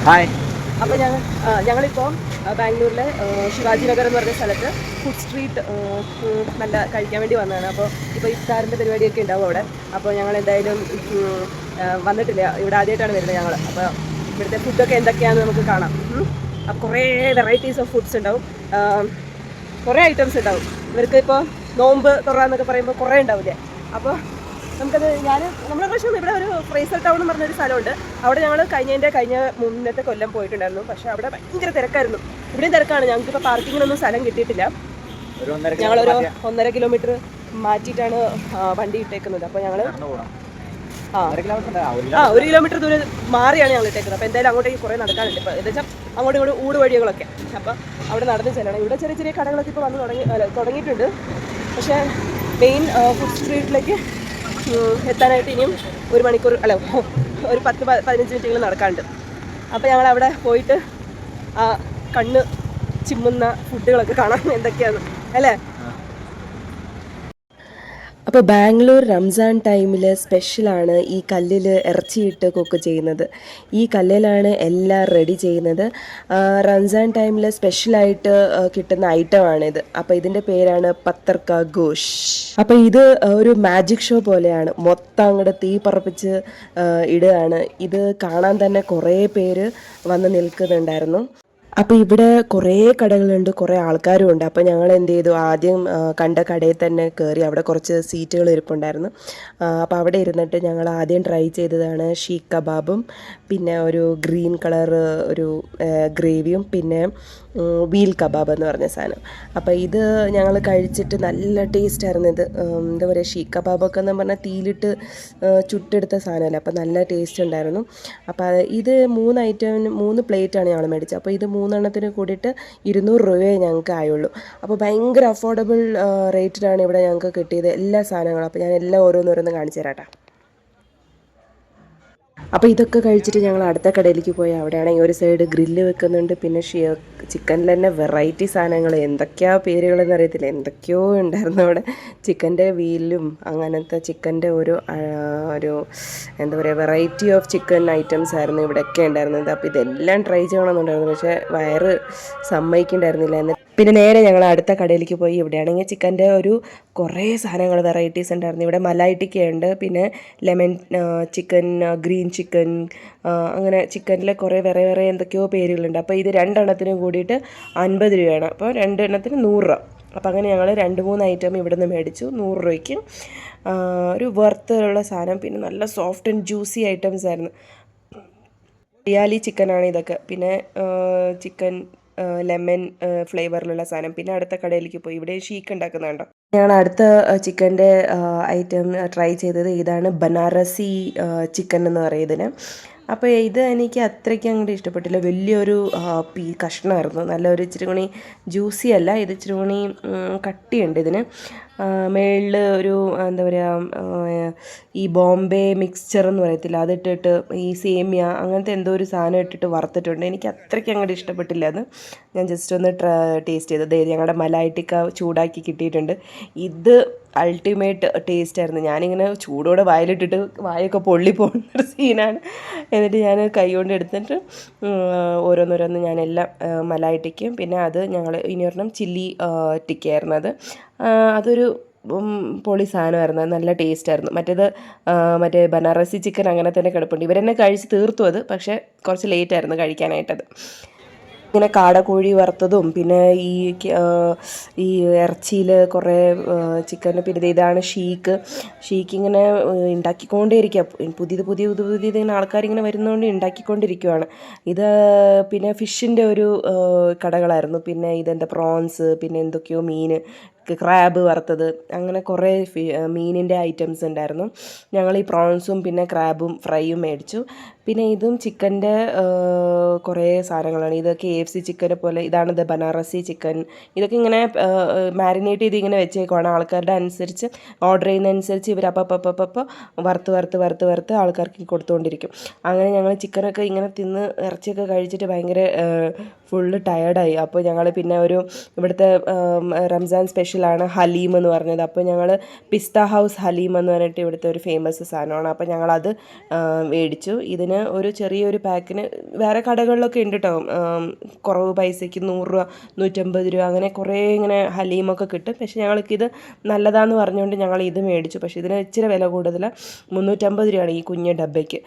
Hi. അപ്പോൾ ഞങ്ങളിപ്പോൾ ബാംഗ്ലൂരിലെ ശിവാജി നഗർ എന്ന് പറഞ്ഞ സ്ഥലത്ത് ഫുഡ് സ്ട്രീറ്റ് നല്ല കഴിക്കാൻ വേണ്ടി വന്നതാണ്. അപ്പോൾ ഇപ്പോൾ ഇഫ്താറിൻ്റെ പരിപാടിയൊക്കെ ഉണ്ടാവും അവിടെ. അപ്പോൾ ഞങ്ങൾ എന്തായാലും വന്നിട്ടില്ല, ഇവിടെ ആദ്യമായിട്ടാണ് വരുന്നത് ഞങ്ങൾ. അപ്പോൾ ഇവിടുത്തെ ഫുഡൊക്കെ എന്തൊക്കെയാണെന്ന് നമുക്ക് കാണാം. അപ്പോൾ കുറേ വെറൈറ്റീസ് ഓഫ് ഫുഡ്സ് ഉണ്ടാവും, കുറേ ഐറ്റംസ് ഉണ്ടാവും. ഇവർക്ക് ഇപ്പോൾ നോമ്പ് തുറന്നൊക്കെ പറയുമ്പോൾ കുറേ ഉണ്ടാവില്ലേ. അപ്പോൾ നമുക്കത് നമ്മുടെ പ്രാവശ്യം ഇവിടെ ഒരു ഫ്രൈസൽ ടൗൺ എന്ന് പറഞ്ഞൊരു സ്ഥലമുണ്ട്. അവിടെ ഞങ്ങൾ കഴിഞ്ഞ മുന്നത്തെ കൊല്ലം പോയിട്ടുണ്ടായിരുന്നു. പക്ഷേ അവിടെ ഭയങ്കര തിരക്കായിരുന്നു. ഇവിടെയും തിരക്കാണ്. ഞങ്ങൾക്കിപ്പോൾ പാർക്കിങ്ങിനൊന്നും സ്ഥലം കിട്ടിയിട്ടില്ല. ഞങ്ങളൊരു 1.5 കിലോമീറ്റർ മാറ്റിയിട്ടാണ് വണ്ടി ഇട്ടേക്കുന്നത്. അപ്പോൾ ഞങ്ങൾ 1 കിലോമീറ്റർ ദൂരം മാറിയാണ് ഞങ്ങൾ ഇട്ടേക്കുന്നത്. അപ്പോൾ എന്തായാലും അങ്ങോട്ടേക്ക് കുറേ നടക്കാനുണ്ട്. ഇപ്പോൾ എന്താ വെച്ചാൽ അങ്ങോട്ടും ഇങ്ങോട്ടും ഊട് വഴികളൊക്കെ. അപ്പോൾ അവിടെ നടന്ന് ചെല്ലണം. ഇവിടെ ചെറിയ ചെറിയ കടകളൊക്കെ ഇപ്പോൾ തുടങ്ങിയിട്ടുണ്ട്. പക്ഷേ മെയിൻ ഫുഡ് സ്ട്രീറ്റിലേക്ക് എത്താനായിട്ട് ഇനിയും 1 മണിക്കൂർ അല്ല ഒരു 10-15 മിനിറ്റെങ്കിലും നടക്കാനുണ്ട്. അപ്പോൾ ഞങ്ങൾ അവിടെ പോയിട്ട് കണ്ണ് ചിമ്മുന്ന ഫുഡുകളൊക്കെ കാണാം എന്തൊക്കെയാണ് അല്ലേ. അപ്പോൾ ബാംഗ്ലൂർ റംസാൻ ടൈമിൽ സ്പെഷ്യലാണ് ഈ കല്ലിൽ ഇറച്ചിയിട്ട് കുക്ക് ചെയ്യുന്നത്. ഈ കല്ലിലാണ് എല്ലാം റെഡി ചെയ്യുന്നത്. റംസാൻ ടൈമിൽ സ്പെഷ്യലായിട്ട് കിട്ടുന്ന ഐറ്റമാണിത്. അപ്പോൾ ഇതിൻ്റെ പേരാണ് പത്തർക്ക ഗോഷ്. അപ്പോൾ ഇത് ഒരു മാജിക് ഷോ പോലെയാണ്. മൊത്തം അങ്ങോട്ട് തീ പറപ്പിച്ച് ഇടുകയാണ്. ഇത് കാണാൻ തന്നെ കുറേ പേര് വന്ന് നിൽക്കുന്നുണ്ടായിരുന്നു. അപ്പോൾ ഇവിടെ കുറേ കടകളുണ്ട്, കുറേ ആൾക്കാരും ഉണ്ട്. അപ്പോൾ ഞങ്ങൾ എന്ത് ചെയ്തു, ആദ്യം കണ്ട കടയിൽ തന്നെ കയറി. അവിടെ കുറച്ച് സീറ്റുകൾ ഇരിപ്പുണ്ടായിരുന്നു. അപ്പോൾ അവിടെ ഇരുന്നിട്ട് ഞങ്ങൾ ആദ്യം ട്രൈ ചെയ്തതാണ് ഷീഖ് കബാബും പിന്നെ ഒരു ഗ്രീൻ കളർ ഒരു ഗ്രേവിയും പിന്നെ വീൽ കബാബ് എന്ന് പറഞ്ഞ സാധനം. അപ്പോൾ ഇത് ഞങ്ങൾ കഴിച്ചിട്ട് നല്ല ടേസ്റ്റായിരുന്നു. ഇത് എന്താ പറയുക, ഷീഖ് കബാബൊക്കെ എന്ന് പറഞ്ഞാൽ തീയിലിട്ട് ചുട്ടെടുത്ത സാധനമല്ല. അപ്പോൾ നല്ല ടേസ്റ്റ് ഉണ്ടായിരുന്നു. അപ്പോൾ ഇത് 3 പ്ലേറ്റാണ് ഞങ്ങൾ മേടിച്ചത്. അപ്പോൾ ഇത് 3 കൂടിയിട്ട് 200 രൂപയെ ഞങ്ങൾക്ക് ആയുള്ളൂ. അപ്പോൾ ഭയങ്കര അഫോർഡബിൾ റേറ്റിലാണ് ഇവിടെ ഞങ്ങൾക്ക് കിട്ടിയത് എല്ലാ സാധനങ്ങളും. അപ്പോൾ ഞാൻ എല്ലാം ഓരോന്നോരോന്ന് കാണിച്ചു തരാം. അപ്പോൾ ഇതൊക്കെ കഴിച്ചിട്ട് ഞങ്ങൾ അടുത്ത കടയിലേക്ക് പോയി. അവിടെയാണെങ്കിൽ ഒരു സൈഡ് ഗ്രില്ല് വെക്കുന്നുണ്ട്. പിന്നെ ചിക്കനിൽ തന്നെ വെറൈറ്റി സാധനങ്ങൾ, എന്തൊക്കെയാണ് പേരുകളെന്ന് അറിയത്തില്ല, എന്തൊക്കെയോ ഉണ്ടായിരുന്നു അവിടെ. ചിക്കൻ്റെ വീലും അങ്ങനത്തെ ചിക്കൻ്റെ ഒരു എന്താ പറയുക, വെറൈറ്റി ഓഫ് ചിക്കൻ ഐറ്റംസ് ആയിരുന്നു ഇവിടെയൊക്കെ ഉണ്ടായിരുന്നത്. അപ്പോൾ ഇതെല്ലാം ട്രൈ ചെയ്യണമെന്നുണ്ടായിരുന്നു. പക്ഷേ വയറ് സമ്മതിക്കുന്നുണ്ടായിരുന്നില്ല. പിന്നെ നേരെ ഞങ്ങൾ അടുത്ത കടയിലേക്ക് പോയി. ഇവിടെയാണെങ്കിൽ ചിക്കൻ്റെ കുറേ സാധനങ്ങൾ വെറൈറ്റീസ് ഉണ്ടായിരുന്നു. ഇവിടെ മലായി ടിക്കയുണ്ട്, പിന്നെ ലെമൺ ചിക്കൻ, ഗ്രീൻ ചിക്കൻ, അങ്ങനെ ചിക്കനിലെ കുറേ വേറെ എന്തൊക്കെയോ പേരുകളുണ്ട്. അപ്പോൾ ഇത് 2 കൂടിയിട്ട് 50 രൂപയാണ്. അപ്പോൾ 2 100 രൂപ. അപ്പോൾ അങ്ങനെ ഞങ്ങൾ 2-3 ഐറ്റം ഇവിടെ നിന്ന് മേടിച്ചു 100 രൂപയ്ക്ക്. ഒരു വർത്തുള്ള സാധനം, പിന്നെ നല്ല സോഫ്റ്റ് ആൻഡ് ജ്യൂസി ഐറ്റംസ് ആയിരുന്നു. റിയാലി ചിക്കനാണ് ഇതൊക്കെ. പിന്നെ ചിക്കൻ ലെമൺ ഫ്ലേവറിലുള്ള സാധനം. പിന്നെ അടുത്ത കടയിലേക്ക് പോയി. ഇവിടെ ഷീക്ക് ഉണ്ടാക്കുന്നുണ്ടോ. ഞങ്ങൾ അടുത്ത ചിക്കൻ്റെ ഐറ്റം ട്രൈ ചെയ്തത് ഇതാണ്, ബനാറസി ചിക്കൻ എന്ന് പറയുന്നതിന്. അപ്പോൾ ഇത് എനിക്ക് അത്രയ്ക്ക് അങ്ങോട്ട് ഇഷ്ടപ്പെട്ടില്ല. വലിയൊരു കഷ്ണമായിരുന്നു. നല്ലൊരു ഇച്ചിരി കൂടി ജ്യൂസി അല്ല, ഇത് ഇച്ചിരി കൂടി കട്ടിയുണ്ട് ഇതിന്. മേളിൽ ഒരു എന്താ പറയുക, ഈ ബോംബെ മിക്സ്ചർ എന്ന് പറയത്തില്ല, അതിട്ടിട്ട് ഈ സേമിയ അങ്ങനത്തെ എന്തോ ഒരു സാധനം ഇട്ടിട്ട് വറുത്തിട്ടുണ്ട്. എനിക്ക് അത്രയ്ക്ക് അങ്ങോട്ട് ഇഷ്ടപ്പെട്ടില്ല അത്. ഞാൻ ജസ്റ്റ് ഒന്ന് ടേസ്റ്റ് ചെയ്തത്. ഞങ്ങളുടെ മലായി ടിക്ക ചൂടാക്കി കിട്ടിയിട്ടുണ്ട്. ഇത് അൾട്ടിമേറ്റ് ടേസ്റ്റ് ആയിരുന്നു. ഞാനിങ്ങനെ ചൂടോടെ വായിലിട്ടിട്ട് വായൊക്കെ പൊള്ളി പോകുന്നൊരു സീനാണ്. എന്നിട്ട് ഞാൻ കൈ കൊണ്ട് എടുത്തിട്ട് ഓരോന്നോരോന്ന് ഞാനെല്ലാം മലായി ടിക്കയും പിന്നെ അത് ഞങ്ങൾ ഇനി ഒരെണ്ണം ചില്ലി ടിക്കയായിരുന്നു. അതൊരു പൊളി സാധനമായിരുന്നു. നല്ല ടേസ്റ്റായിരുന്നു. മറ്റേ ബനാറസി ചിക്കൻ അങ്ങനെ തന്നെ കിടപ്പുണ്ട്. ഇവരെന്നെ കഴിച്ച് തീർത്തു അത്. പക്ഷേ കുറച്ച് ലേറ്റായിരുന്നു കഴിക്കാനായിട്ടത്. ഇങ്ങനെ കാടക്കോഴി വറുത്തതും പിന്നെ ഈ ഇറച്ചിയിൽ കുറേ ചിക്കൻ. പിന്നെ ഇതാണ് ഷീക്ക് ഇങ്ങനെ ഉണ്ടാക്കിക്കൊണ്ടേയിരിക്കുക. പുതിയത് ഇങ്ങനെ ആൾക്കാരിങ്ങനെ വരുന്നതുകൊണ്ട് ഉണ്ടാക്കിക്കൊണ്ടിരിക്കുകയാണ് ഇത്. പിന്നെ ഫിഷിൻ്റെ കടകളായിരുന്നു. പിന്നെ ഇതെന്താ പ്രോൺസ്, പിന്നെ എന്തൊക്കെയോ മീൻ, ക്രാബ് വറുത്തത്, അങ്ങനെ കുറേ മീനിൻ്റെ ഐറ്റംസ് ഉണ്ടായിരുന്നു. ഞങ്ങൾ ഈ പ്രോൺസും പിന്നെ ക്രാബും ഫ്രൈയും മേടിച്ചു. പിന്നെ ഇതും ചിക്കൻ്റെ കുറേ സാധനങ്ങളാണ്. ഇത് KFC ചിക്കനെ പോലെ. ഇതാണ് ബനാറസി ചിക്കൻ. ഇതൊക്കെ ഇങ്ങനെ മാരിനേറ്റ് ചെയ്ത് ഇങ്ങനെ വെച്ചേക്കുവാണ്. ആൾക്കാരുടെ അനുസരിച്ച് ഓർഡർ ചെയ്യുന്നതനുസരിച്ച് ഇവർ അപ്പം വറുത്ത് ആൾക്കാർക്ക് കൊടുത്തുകൊണ്ടിരിക്കും. അങ്ങനെ ഞങ്ങൾ ചിക്കനൊക്കെ ഇങ്ങനെ തിന്ന് ഇറച്ചിയൊക്കെ കഴിച്ചിട്ട് ഭയങ്കര ഫുള്ള് ടയേർഡായി. അപ്പോൾ ഞങ്ങൾ പിന്നെ ഇവിടുത്തെ റംസാൻ സ്പെഷ്യൽ സ്പെഷ്യലാണ് ഹലീം എന്ന് പറഞ്ഞത്. അപ്പോൾ ഞങ്ങൾ പിസ്ത ഹൗസ് ഹലീം എന്ന് പറഞ്ഞിട്ട് ഇവിടുത്തെ ഒരു ഫേമസ് സാധനമാണ്. അപ്പോൾ ഞങ്ങളത് മേടിച്ചു. ഇതിന് ഒരു ചെറിയൊരു പാക്കിന് വേറെ കടകളിലൊക്കെ ഉണ്ട് കേട്ടോ, കുറവ് പൈസയ്ക്ക് 100 രൂപ 150 രൂപ അങ്ങനെ കുറേ ഇങ്ങനെ ഹലീമൊക്കെ കിട്ടും. പക്ഷേ ഞങ്ങൾക്കിത് നല്ലതാണെന്ന് പറഞ്ഞുകൊണ്ട് ഞങ്ങൾ ഇത് മേടിച്ചു. പക്ഷേ ഇതിന് ഇച്ചിരി വില കൂടുതലാണ്, 350 രൂപയാണ് ഈ കുഞ്ഞ് ഡബ്ബയ്ക്ക്.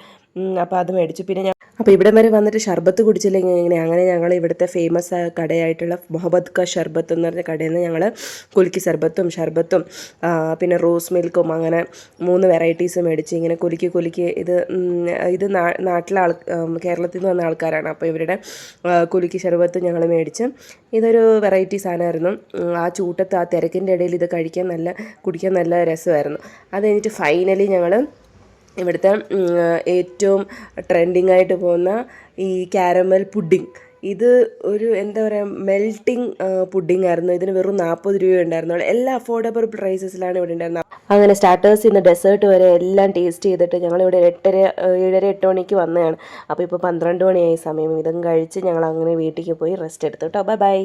അപ്പോൾ അത് മേടിച്ചു. പിന്നെ അപ്പോൾ ഇവിടെ വരെ വന്നിട്ട് ഷർബത്ത് കുടിച്ചില്ലെങ്കിൽ എങ്ങനെ, അങ്ങനെ ഞങ്ങൾ ഇവിടുത്തെ ഫേമസ് കടയായിട്ടുള്ള മുഹമ്മദ് ക ഷർബത്ത് എന്ന് പറഞ്ഞ കടയിൽ നിന്ന് ഞങ്ങൾ കുലുക്കി ഷർബത്തും പിന്നെ റോസ് മിൽക്കും അങ്ങനെ 3 വെറൈറ്റീസ് മേടിച്ച് ഇങ്ങനെ കുലുക്കി ഇത് നാട്ടിലെ കേരളത്തിൽ നിന്ന് വന്ന ആൾക്കാരാണ്. അപ്പോൾ ഇവരുടെ കുലുക്കി ഷർബത്ത് ഞങ്ങൾ മേടിച്ച്. ഇതൊരു വെറൈറ്റി സാധനമായിരുന്നു. ആ ചൂട്ടത്ത് ആ തിരക്കിൻ്റെ ഇടയിൽ ഇത് കുടിക്കാൻ നല്ല രസമായിരുന്നു. അത് കഴിഞ്ഞിട്ട് ഫൈനലി ഞങ്ങൾ ഇവിടുത്തെ ഏറ്റവും ട്രെൻഡിങ് ആയിട്ട് പോകുന്ന ഈ കാരമൽ പുഡിങ്, ഇത് ഒരു എന്താ പറയുക മെൽട്ടിങ് പുഡിങ് ആയിരുന്നു. ഇതിന് വെറും 40 രൂപ ഉണ്ടായിരുന്നുള്ളൂ. എല്ലാ അഫോർഡബിൾ പ്രൈസസിലാണ് ഇവിടെ ഉണ്ടായിരുന്നത്. അങ്ങനെ സ്റ്റാർട്ടേഴ്സ് ഇന്ന് ഡെസേർട്ട് വരെ എല്ലാം ടേസ്റ്റ് ചെയ്തിട്ട് ഞങ്ങളിവിടെ 8 മണിക്ക് വന്നതാണ്. അപ്പോൾ ഇപ്പോൾ 12 മണിയായി സമയം. ഇതും കഴിച്ച് ഞങ്ങൾ അങ്ങനെ വീട്ടിലേക്ക് പോയി റെസ്റ്റ് എടുത്തു കേട്ടോ. ബൈ.